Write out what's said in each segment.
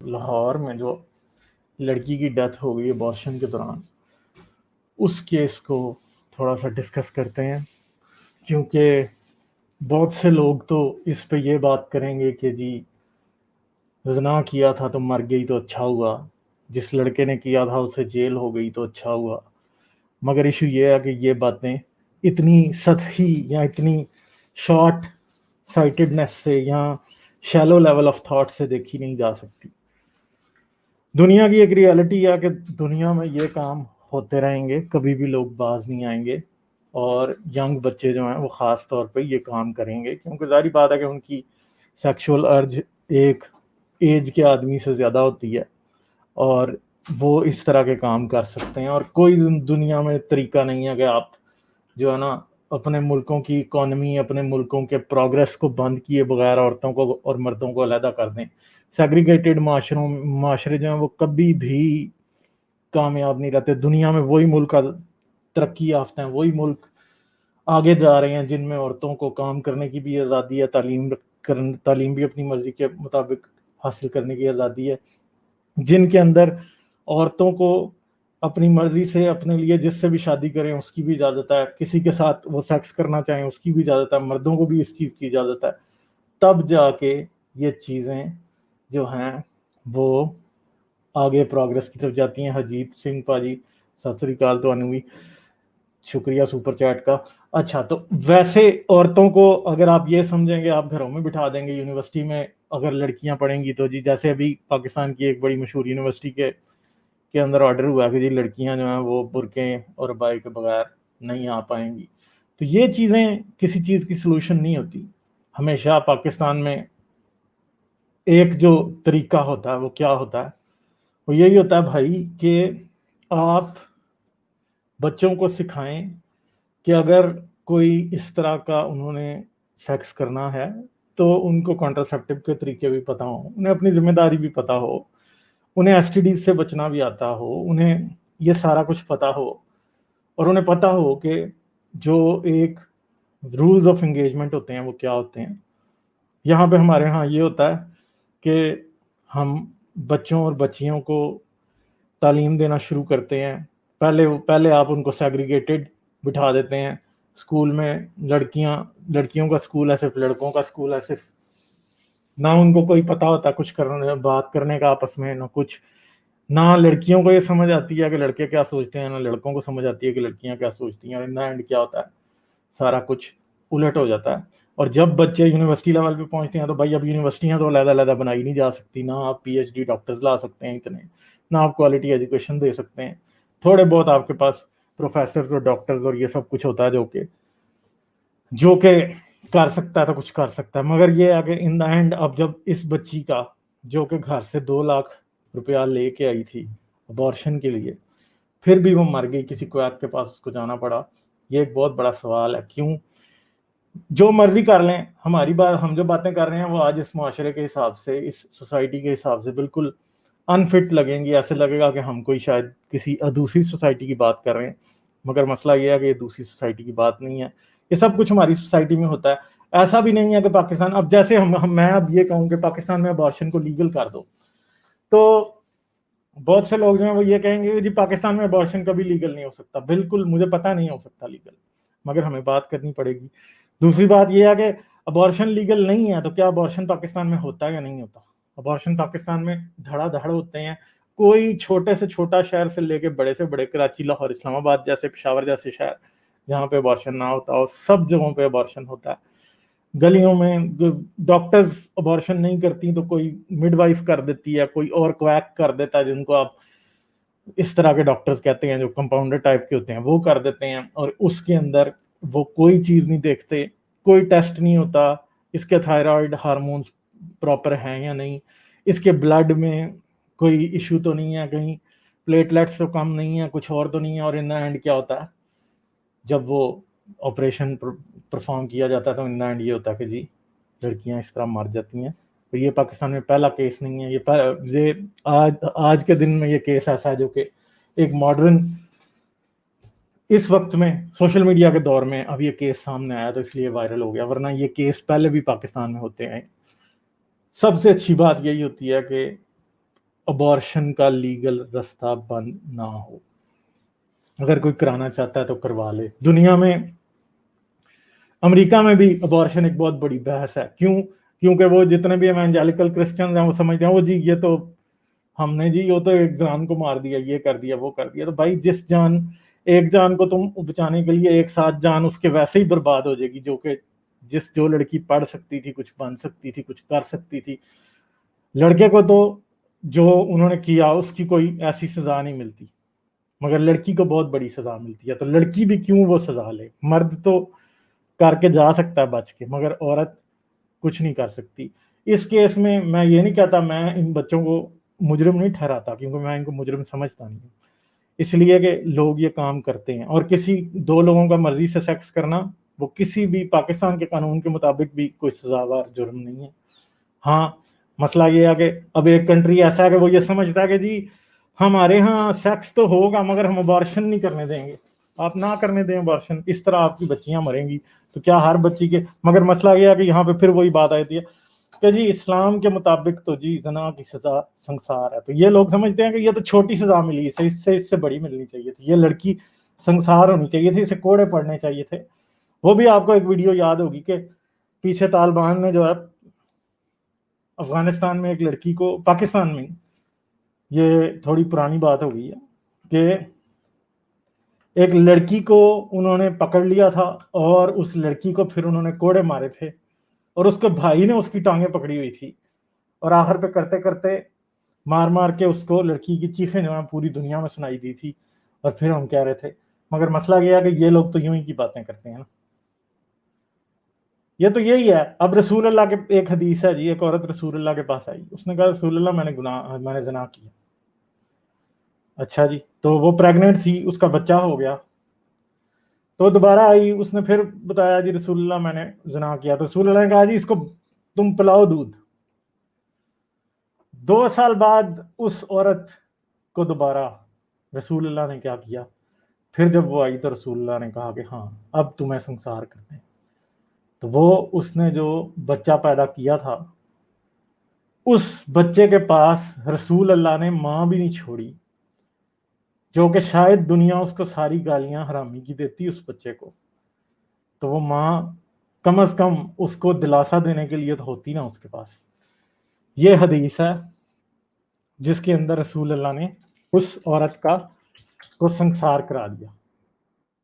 لاہور میں جو لڑکی کی ڈیتھ ہو گئی ابارشن کے دوران، اس کیس کو تھوڑا سا ڈسکس کرتے ہیں، کیونکہ بہت سے لوگ تو اس پہ یہ بات کریں گے کہ جی زنا کیا تھا تو مر گئی تو اچھا ہوا، جس لڑکے نے کیا تھا اسے جیل ہو گئی تو اچھا ہوا۔ مگر ایشو یہ ہے کہ یہ باتیں اتنی سطحی یا اتنی شارٹ سائٹڈنس سے یا شیلو لیول آف تھاٹ سے دیکھی نہیں جا سکتی۔ دنیا کی ایک ریالٹی ہے کہ دنیا میں یہ کام ہوتے رہیں گے، کبھی بھی لوگ باز نہیں آئیں گے، اور ینگ بچے جو ہیں وہ خاص طور پہ یہ کام کریں گے، کیونکہ ظاہری بات ہے کہ ان کی سیکشول ارج ایک ایج کے آدمی سے زیادہ ہوتی ہے، اور وہ اس طرح کے کام کر سکتے ہیں، اور کوئی دنیا میں طریقہ نہیں ہے کہ آپ جو ہے نا اپنے ملکوں کی اکانومی، اپنے ملکوں کے پروگریس کو بند کیے بغیر عورتوں کو اور مردوں کو علیحدہ کر دیں۔ سیگریگیٹڈ معاشرے جو ہیں وہ کبھی بھی کامیاب نہیں رہتے۔ دنیا میں وہی ملک ترقی یافتہ ہیں، وہی ملک آگے جا رہے ہیں جن میں عورتوں کو کام کرنے کی بھی آزادی ہے، تعلیم بھی اپنی مرضی کے مطابق حاصل کرنے کی آزادی ہے، جن کے اندر عورتوں کو اپنی مرضی سے اپنے لیے جس سے بھی شادی کریں اس کی بھی اجازت ہے، کسی کے ساتھ وہ سیکس کرنا چاہیں اس کی بھی اجازت ہے، مردوں کو بھی اس چیز کی اجازت ہے۔ تب جا کے یہ چیزیں جو ہیں وہ آگے پروگریس کی طرف جاتی ہیں۔ حجیت سنگھ پاجی ست سری اکال، تو بھی شکریہ سپر چیٹ کا۔ اچھا، تو ویسے عورتوں کو اگر آپ یہ سمجھیں گے آپ گھروں میں بٹھا دیں گے، یونیورسٹی میں اگر لڑکیاں پڑھیں گی تو جی جیسے ابھی پاکستان کی ایک بڑی مشہور یونیورسٹی کے اندر آرڈر ہوا کہ جی لڑکیاں جو ہیں وہ برقعے اور عبائی کے بغیر نہیں آ پائیں گی، تو یہ چیزیں کسی چیز کی سلوشن نہیں ہوتی۔ ہمیشہ پاکستان میں ایک جو طریقہ ہوتا ہے وہ کیا ہوتا ہے، وہ یہی ہوتا ہے بھائی کہ آپ بچوں کو سکھائیں کہ اگر کوئی اس طرح کا انہوں نے سیکس کرنا ہے تو ان کو کانٹراسیپٹیو کے طریقے بھی پتہ ہوں، انہیں اپنی ذمہ داری بھی پتہ ہو، انہیں ایس ٹی ڈی سے بچنا بھی آتا ہو، انہیں یہ سارا کچھ پتہ ہو، اور انہیں پتہ ہو کہ جو ایک رولز آف انگیجمنٹ ہوتے ہیں وہ کیا ہوتے ہیں۔ یہاں پہ ہمارے ہاں یہ ہوتا ہے کہ ہم بچوں اور بچیوں کو تعلیم دینا شروع کرتے ہیں، پہلے آپ ان کو سیگریگیٹڈ بٹھا دیتے ہیں اسکول میں، لڑکیوں کا اسکول ہے صرف، لڑکوں کا اسکول ہے صرف، نہ ان کو کوئی پتہ ہوتا کچھ بات کرنے کا آپس میں، نہ کچھ، نہ لڑکیوں کو یہ سمجھ آتی ہے کہ لڑکے کیا سوچتے ہیں، نہ لڑکوں کو سمجھ آتی ہے کہ لڑکیاں کیا سوچتی ہیں، اور ان دا اینڈ کیا ہوتا ہے، سارا کچھ الٹ ہو جاتا ہے۔ اور جب بچے یونیورسٹی لیول پہ پہنچتے ہیں تو بھائی اب یونیورسٹیاں تو علیحدہ علیحدہ بنائی نہیں جا سکتی، نہ آپ پی ایچ ڈی ڈاکٹرز لا سکتے ہیں اتنے، نہ آپ کوالٹی ایجوکیشن دے سکتے ہیں، تھوڑے بہت آپ کے پاس پروفیسرز اور ڈاکٹرز اور یہ سب کچھ ہوتا ہے جو کہ کر سکتا ہے تو کچھ کر سکتا ہے۔ مگر یہ ہے کہ ان دا اینڈ اب جب اس بچی کا جو کہ گھر سے 2 لاکھ روپیہ لے کے آئی تھی ابارشن کے لیے، پھر بھی وہ مر گئی، کسی کویت کے پاس اس کو جانا پڑا، یہ ایک بہت بڑا سوال ہے۔ کیوں؟ جو مرضی کر لیں، ہماری بات، ہم جو باتیں کر رہے ہیں وہ آج اس معاشرے کے حساب سے، اس سوسائٹی کے حساب سے بالکل انفٹ لگیں گی، ایسے لگے گا کہ ہم کوئی شاید کسی دوسری سوسائٹی کی بات کر رہے ہیں، مگر مسئلہ یہ ہے کہ یہ دوسری سوسائٹی کی بات نہیں ہے، یہ سب کچھ ہماری سوسائٹی میں ہوتا ہے۔ ایسا بھی نہیں ہے کہ پاکستان، اب جیسے میں اب یہ کہوں کہ پاکستان میں ابارشن کو لیگل کر دو، تو بہت سے لوگ جو ہیں وہ یہ کہیں گے کہ جی پاکستان میں ابارشن کبھی لیگل نہیں ہو سکتا۔ بالکل مجھے پتہ نہیں ہو سکتا لیگل، مگر ہمیں بات کرنی پڑے گی۔ دوسری بات یہ ہے کہ ابارشن لیگل نہیں ہے تو کیا ابارشن پاکستان میں ہوتا ہے یا نہیں ہوتا؟ ابارشن پاکستان میں دھڑا دھڑ ہوتے ہیں، کوئی چھوٹے سے چھوٹا شہر سے لے کے بڑے سے بڑے، کراچی، لاہور، اسلام آباد جیسے، پشاور جیسے شہر جہاں پہ ابارشن نہ ہوتا ہو، سب جگہوں پہ ابارشن ہوتا ہے۔ گلیوں میں ڈاکٹرز ابارشن نہیں کرتی تو کوئی مڈ وائف کر دیتی ہے، کوئی اور کویک کر دیتا ہے، جن کو آپ اس طرح کے ڈاکٹرز کہتے ہیں جو کمپاؤنڈر ٹائپ کے ہوتے ہیں، وہ کر دیتے ہیں، اور اس کے اندر وہ کوئی چیز نہیں دیکھتے، کوئی ٹیسٹ نہیں ہوتا اس کے تھائرائڈ ہارمونز پراپر ہیں یا نہیں، اس کے بلڈ میں کوئی ایشو تو نہیں ہے، کہیں پلیٹلیٹس تو کم نہیں ہے، کچھ اور تو نہیں ہے، اور ان دا اینڈ کیا ہوتا ہے جب وہ آپریشن پرفارم کیا جاتا ہے تو ان دا اینڈ یہ ہوتا ہے کہ جی لڑکیاں اس طرح مر جاتی ہیں۔ تو یہ پاکستان میں پہلا کیس نہیں ہے، یہ آج کے دن میں یہ کیس ایسا ہے جو کہ ایک ماڈرن، اس وقت میں سوشل میڈیا کے دور میں اب یہ کیس سامنے آیا تو اس لیے وائرل ہو گیا، ورنہ یہ کیس پہلے بھی پاکستان میں ہوتے ہیں۔ سب سے اچھی بات یہی ہوتی ہے کہ ابارشن کا لیگل رستہ بند نہ ہو. اگر کوئی کرانا چاہتا ہے تو کروا لے. دنیا میں امریکہ میں بھی ابارشن ایک بہت بڑی بحث ہے. کیونکہ وہ جتنے بھی ایونجیلیکل کرسچنز ہیں وہ سمجھتے ہیں وہ جی یہ تو ہم نے جی وہ تو ایک جان کو مار دیا، یہ کر دیا وہ کر دیا. تو بھائی ایک جان کو تم بچانے کے لیے 1-7 جان اس کے ویسے ہی برباد ہو جائے گی. جو لڑکی پڑھ سکتی تھی، کچھ بن سکتی تھی، کچھ کر سکتی تھی. لڑکے کو تو جو انہوں نے کیا اس کی کوئی ایسی سزا نہیں ملتی، مگر لڑکی کو بہت بڑی سزا ملتی ہے. تو لڑکی بھی کیوں وہ سزا لے؟ مرد تو کر کے جا سکتا ہے بچ کے، مگر عورت کچھ نہیں کر سکتی. اس کیس میں میں یہ نہیں کہتا، میں ان بچوں کو مجرم نہیں ٹھہراتا، کیونکہ میں ان کو مجرم سمجھتا نہیں ہوں. اس لیے کہ لوگ یہ کام کرتے ہیں، اور کسی 2 لوگوں کا مرضی سے سیکس کرنا وہ کسی بھی پاکستان کے قانون کے مطابق بھی کوئی سزاوار جرم نہیں ہے. ہاں مسئلہ یہ ہے کہ اب ایک کنٹری ایسا ہے کہ وہ یہ سمجھتا ہے کہ جی ہمارے ہاں سیکس تو ہوگا مگر ہم ابارشن نہیں کرنے دیں گے. آپ نہ کرنے دیں ابارشن، اس طرح آپ کی بچیاں مریں گی. تو کیا ہر بچی کے؟ مگر مسئلہ یہ ہے کہ یہاں پہ پھر وہی بات آتی ہے کہ جی اسلام کے مطابق تو جی زنا کی سزا سنسار ہے. تو یہ لوگ سمجھتے ہیں کہ یہ تو چھوٹی سزا ملی، اس سے بڑی ملنی چاہیے تھی. یہ لڑکی سنسار ہونی چاہیے تھی، اسے کوڑے پڑنے چاہیے تھے. وہ بھی آپ کو ایک ویڈیو یاد ہوگی کہ پیچھے طالبان نے جو ہے افغانستان میں ایک لڑکی کو، پاکستان میں، یہ تھوڑی پرانی بات ہو گئی ہے کہ ایک لڑکی کو انہوں نے پکڑ لیا تھا اور اس لڑکی کو پھر انہوں نے کوڑے مارے تھے، اور اس کے بھائی نے اس کی ٹانگیں پکڑی ہوئی تھی، اور آخر پہ کرتے کرتے مار کے اس کو لڑکی کی چیخیں جو ہیں پوری دنیا میں سنائی دی تھی. اور پھر ہم کہہ رہے تھے. مگر مسئلہ یہ ہے کہ یہ لوگ تو یوں ہی کی باتیں کرتے ہیں نا. یہ تو یہی ہے. اب رسول اللہ کے ایک حدیث ہے جی، ایک عورت رسول اللہ کے پاس آئی، اس نے کہا رسول اللہ میں نے زنا کیا. اچھا جی، تو وہ پریگننٹ تھی، اس کا بچہ ہو گیا. تو دوبارہ آئی، اس نے پھر بتایا جی رسول اللہ میں نے زنا کیا. تو رسول اللہ نے کہا جی اس کو تم پلاؤ دودھ. 2 سال بعد اس عورت کو دوبارہ رسول اللہ نے کیا کیا؟ پھر جب وہ آئی تو رسول اللہ نے کہا کہ ہاں اب تمہیں سنسار کرتے ہیں. تو وہ اس نے جو بچہ پیدا کیا تھا، اس بچے کے پاس رسول اللہ نے ماں بھی نہیں چھوڑی، جو کہ شاید دنیا اس کو ساری گالیاں حرامی کی دیتی اس بچے کو. تو وہ ماں کم از کم اس کو دلاسا دینے کے لیے تو ہوتی نا اس کے پاس. یہ حدیث ہے جس کے اندر رسول اللہ نے اس عورت کو سنسار کرا دیا.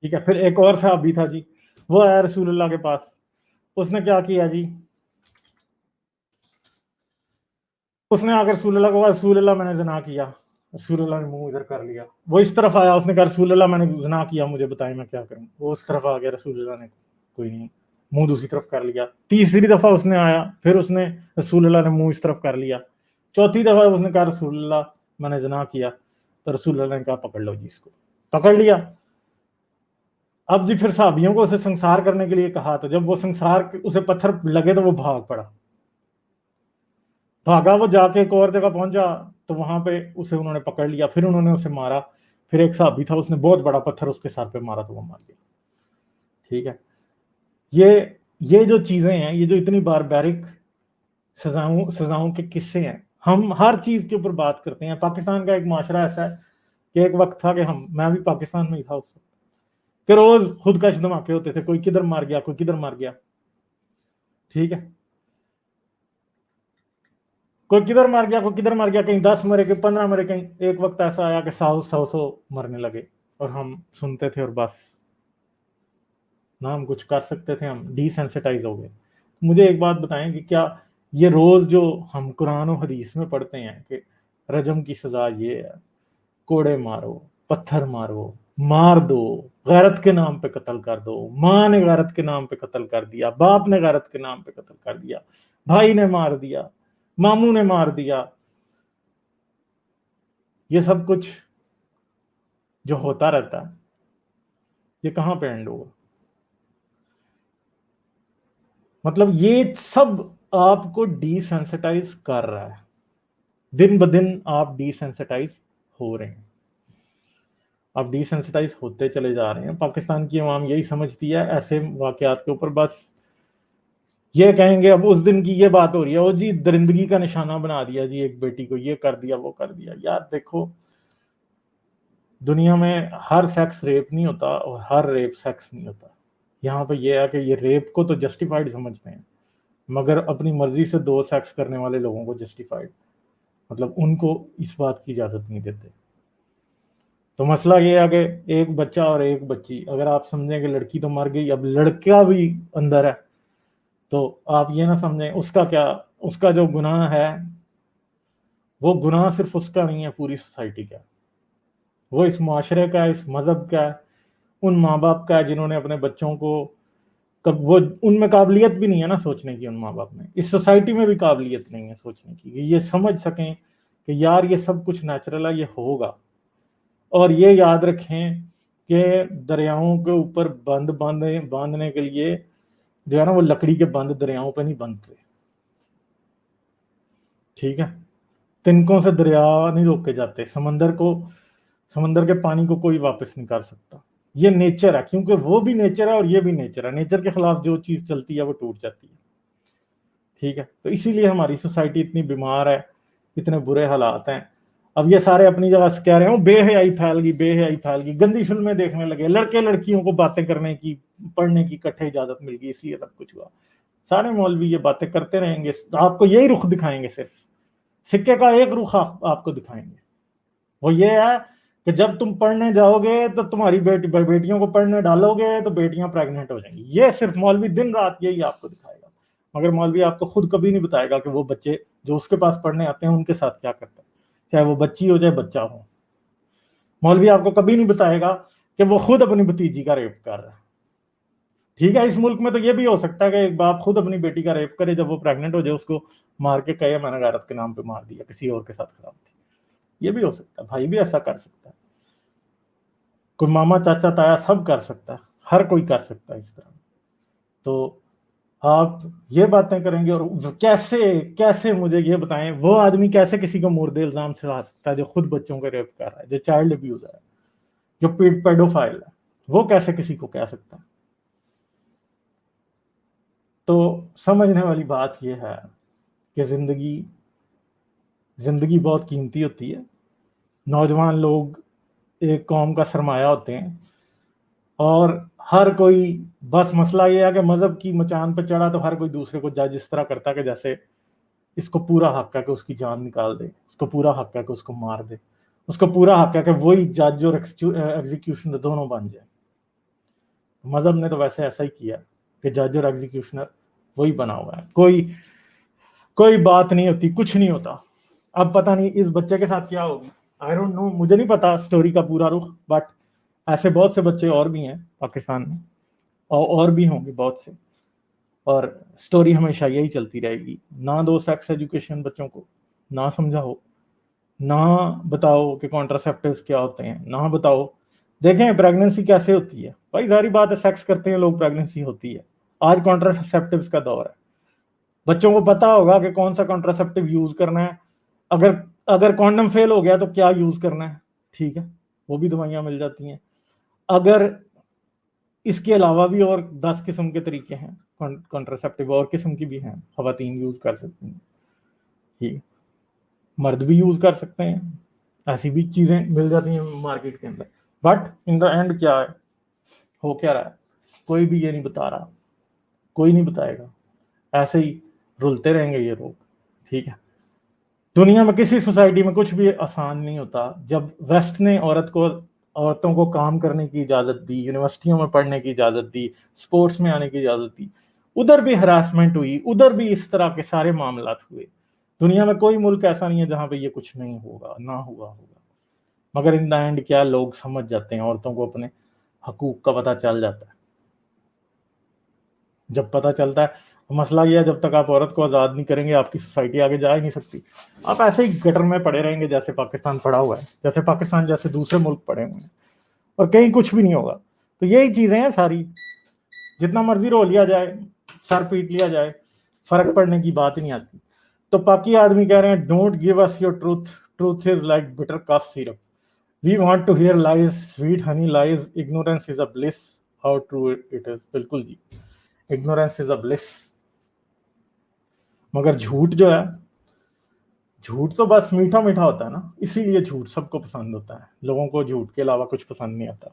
ٹھیک ہے. پھر ایک اور صحابی تھا جی، وہ آیا رسول اللہ کے پاس. اس نے کیا کیا جی؟ اس نے آ کر رسول اللہ کو کہا رسول اللہ میں نے زنا کیا. رسول اللہ نے منہ ادھر کر لیا. وہ اس طرف آیا، اس نے کہا رسول اللہ میں نے زنا کیا، مجھے بتائیں میں کیا کروں. وہ اس طرف آ گیا، رسول اللہ نے کوئی نہیں، منہ دوسری طرف کر لیا. تیسری دفعہ اس نے آیا، پھر اس نے رسول اللہ نے منہ اس طرف کر لیا. چوتھی دفعہ اس نے کہا رسول اللہ میں نے زنا کیا. تو رسول اللہ نے کہا پکڑ لو جی اس کو. پکڑ لیا. اب جی پھر صحابیوں کو اسے سنسار کرنے کے لیے کہا، تو جب وہ اسے پتھر لگے تو وہ بھاگ پڑا. بھاگا، وہ جا کے ایک اور جگہ پہنچا تو وہاں پہ اسے انہوں نے پکڑ لیا. پھر انہوں نے اسے مارا. پھر ایک صحابی تھا، اس نے بہت بڑا پتھر اس کے سر پہ مارا تو وہ مار گیا. ٹھیک ہے. یہ جو چیزیں ہیں، یہ جو اتنی باربیرک سزاؤں کے قصے ہیں، ہم ہر چیز کے اوپر بات کرتے ہیں. پاکستان کا ایک معاشرہ ایسا ہے کہ ایک وقت تھا کہ میں بھی پاکستان میں ہی تھا اس وقت، کہ روز خودکش دھماکے ہوتے تھے، کوئی کدھر مار گیا، کوئی کدھر مار گیا. ٹھیک ہے. کوئی کدھر مار گیا، کوئی کدھر مار گیا، کہیں 10 مرے، کہیں 15 مرے، کہیں ایک وقت ایسا آیا کہ 100 مرنے لگے، اور ہم سنتے تھے اور بس نہ ہم کچھ کر سکتے تھے، ہم ڈی سینسٹائز ہو گئے. مجھے ایک بات بتائیں کہ کیا یہ روز جو ہم قرآن و حدیث میں پڑھتے ہیں کہ رجم کی سزا یہ ہے، کوڑے مارو، پتھر مارو، مار دو، غیرت کے نام پہ قتل کر دو، ماں نے غیرت کے نام پہ قتل کر دیا، باپ نے غیرت کے نام پہ قتل کر دیا، بھائی نے مار دیا، ماموں نے مار دیا، یہ سب کچھ جو ہوتا رہتا ہے یہ کہاں پہ اینڈ ہوگا؟ مطلب یہ سب آپ کو ڈی سینسٹائز کر رہا ہے. دن بدن آپ ڈی سینسٹائز ہو رہے ہیں، آپ ڈی سینسٹائز ہوتے چلے جا رہے ہیں. پاکستان کی عوام یہی سمجھتی ہے ایسے واقعات کے اوپر بس یہ کہیں گے اب اس دن کی یہ بات ہو رہی ہے، وہ جی درندگی کا نشانہ بنا دیا جی ایک بیٹی کو، یہ کر دیا وہ کر دیا. یار دیکھو دنیا میں ہر سیکس ریپ نہیں ہوتا اور ہر ریپ سیکس نہیں ہوتا. یہاں پہ یہ ہے کہ یہ ریپ کو تو جسٹیفائڈ سمجھتے ہیں مگر اپنی مرضی سے دو سیکس کرنے والے لوگوں کو جسٹیفائڈ، مطلب ان کو اس بات کی اجازت نہیں دیتے. تو مسئلہ یہ ہے کہ ایک بچہ اور ایک بچی، اگر آپ سمجھیں کہ لڑکی تو مر گئی، اب لڑکا بھی اندر ہے، تو آپ یہ نہ سمجھیں اس کا کیا، اس کا جو گناہ ہے وہ گناہ صرف اس کا نہیں ہے، پوری سوسائٹی کا، وہ اس معاشرے کا ہے، اس مذہب کا ہے، ان ماں باپ کا ہے جنہوں نے اپنے بچوں کو وہ ان میں قابلیت بھی نہیں ہے نا سوچنے کی، ان ماں باپ میں، اس سوسائٹی میں بھی قابلیت نہیں ہے سوچنے کی کہ یہ سمجھ سکیں کہ یار یہ سب کچھ نیچرل ہے، یہ ہوگا. اور یہ یاد رکھیں کہ دریاؤں کے اوپر بند باندھنے کے لیے جو ہے نا وہ لکڑی کے بند دریاؤں پہ نہیں بنتے، ٹھیک ہے. تنکوں سے دریا نہیں روکے جاتے، سمندر کے پانی کو کوئی واپس نہیں کر سکتا. یہ نیچر ہے، کیونکہ وہ بھی نیچر ہے اور یہ بھی نیچر ہے. نیچر کے خلاف جو چیز چلتی ہے وہ ٹوٹ جاتی ہے، ٹھیک ہے. تو اسی لیے ہماری سوسائٹی اتنی بیمار ہے، اتنے برے حالات ہیں. اب یہ سارے اپنی جگہ سے کہہ رہے ہوں بے حیائی پھیل گئی، بے حیائی پھیل گئی، گندی فلمیں دیکھنے لگے، لڑکے لڑکیوں کو باتیں کرنے کی پڑھنے کی اکٹھے اجازت مل گئی، اس لیے سب کچھ ہوا. سارے مولوی یہ باتیں کرتے رہیں گے، آپ کو یہی رخ دکھائیں گے، صرف سکے کا ایک رخ آپ کو دکھائیں گے. وہ یہ ہے کہ جب تم پڑھنے جاؤ گے تو تمہاری بیٹیوں کو پڑھنے ڈالو گے تو بیٹیاں پریگننٹ ہو جائیں گی. یہ صرف مولوی دن رات یہی آپ کو دکھائے گا، مگر مولوی آپ کو خود کبھی نہیں بتائے گا کہ وہ بچے جو اس کے پاس پڑھنے آتے ہیں ان کے ساتھ کیا کرتا ہے، چاہے وہ بچی ہو چاہے بچہ ہو. مولوی آپ کو کبھی نہیں بتائے گا کہ وہ خود اپنی بھتیجی کا ریپ کر رہا ہے. ٹھیک ہے، اس ملک میں تو یہ بھی ہو سکتا ہے کہ ایک باپ خود اپنی بیٹی کا ریپ کرے، جب وہ پریگننٹ ہو جائے اس کو مار کے کہے میں نے غیرت کے نام پہ مار دیا، کسی اور کے ساتھ خراب تھی. یہ بھی ہو سکتا ہے، بھائی بھی ایسا کر سکتا ہے، کوئی ماما چاچا تایا سب کر سکتا ہے، ہر کوئی کر سکتا ہے اس طرح. تو آپ یہ باتیں کریں گے، اور کیسے مجھے یہ بتائیں وہ آدمی کیسے کسی کو مورد الزام سے لا سکتا ہے جو خود بچوں کو ریپ کر رہا ہے، جو چائلڈ ابیوزر ہے، جو پیڈوفائل ہے، وہ کیسے کسی کو کہہ سکتا ہے. تو سمجھنے والی بات یہ ہے کہ زندگی بہت قیمتی ہوتی ہے. نوجوان لوگ ایک قوم کا سرمایہ ہوتے ہیں، اور ہر کوئی، بس مسئلہ یہ ہے کہ مذہب کی مچان پہ چڑھا تو ہر کوئی دوسرے کو جج اس طرح کرتا ہے کہ جیسے اس کو پورا حق ہے کہ اس کی جان نکال دے، اس کو پورا حق ہے کہ اس کو مار دے، اس کو پورا حق ہے کہ وہی جج اور ایگزیکیوشنر دونوں بن جائے. مذہب نے تو ویسے ایسا ہی کیا کہ جج اور ایگزیکیوشنر وہی بنا ہوا ہے، کوئی بات نہیں ہوتی، کچھ نہیں ہوتا. اب پتہ نہیں اس بچے کے ساتھ کیا ہوگی، آئی ڈونٹ نو، مجھے نہیں پتا سٹوری کا پورا رخ، بٹ ایسے بہت سے بچے اور بھی ہیں پاکستان میں، اور بھی ہوں گے بہت سے، اور سٹوری ہمیشہ یہی چلتی رہے گی. نہ دو سیکس ایجوکیشن بچوں کو، نہ سمجھاؤ، نہ بتاؤ کہ کانٹراسیپٹیوز کیا ہوتے ہیں، نہ بتاؤ. دیکھیں پریگننسی کیسے ہوتی ہے، بھائی ظاہری بات ہے سیکس کرتے ہیں لوگ، پریگننسی ہوتی ہے. آج کانٹراسیپٹیوز کا دور ہے، بچوں کو پتا ہوگا کہ کون سا کانٹراسیپٹیو یوز کرنا ہے، اگر کانڈم فیل ہو گیا تو کیا یوز کرنا ہے، ٹھیک ہے، وہ بھی دوائیاں مل جاتی ہیں. اگر اس کے علاوہ بھی اور 10 قسم کے طریقے ہیں کانٹراسیپٹیو، اور قسم کی بھی ہیں، خواتین یوز کر سکتی ہیں، ٹھیک، مرد بھی یوز کر سکتے ہیں، ایسی بھی چیزیں مل جاتی ہیں مارکیٹ کے اندر. بٹ ان دا اینڈ کیا ہے، ہو کیا رہا ہے، کوئی بھی یہ نہیں بتا رہا، کوئی نہیں بتائے گا، ایسے ہی رلتے رہیں گے یہ لوگ. ٹھیک ہے، دنیا میں کسی سوسائٹی میں کچھ بھی آسان نہیں ہوتا. جب ویسٹ نے عورتوں کو کام کرنے کی اجازت دی، یونیورسٹیوں میں پڑھنے کی اجازت دی، سپورٹس میں آنے کی اجازت دی، ادھر بھی ہراسمنٹ ہوئی، ادھر بھی اس طرح کے سارے معاملات ہوئے. دنیا میں کوئی ملک ایسا نہیں ہے جہاں پہ یہ کچھ نہیں ہوگا، نہ ہوا ہوگا. مگر ان دا اینڈ کیا، لوگ سمجھ جاتے ہیں، عورتوں کو اپنے حقوق کا پتہ چل جاتا ہے. جب پتہ چلتا ہے، مسئلہ یہ ہے جب تک آپ عورت کو آزاد نہیں کریں گے آپ کی سوسائٹی آگے جا ہی نہیں سکتی. آپ ایسے ہی گٹر میں پڑے رہیں گے جیسے پاکستان پڑا ہوا ہے، جیسے پاکستان جیسے دوسرے ملک پڑے ہوئے ہیں، اور کہیں کچھ بھی نہیں ہوگا. تو یہی چیزیں ہیں ساری، جتنا مرضی رو لیا جائے، سر پیٹ لیا جائے، فرق پڑنے کی بات ہی نہیں آتی. تو باقی آدمی کہہ رہے ہیں don't give us your truth is like butter cough syrup, we want to hear lies, sweet honey lies, ignorance is a bliss, how true it is. بالکل جی، ignorance is a bliss. مگر جھوٹ جو ہے، جھوٹ تو بس میٹھا میٹھا ہوتا ہے نا، اسی لیے جھوٹ سب کو پسند ہوتا ہے، لوگوں کو جھوٹ کے علاوہ کچھ پسند نہیں آتا۔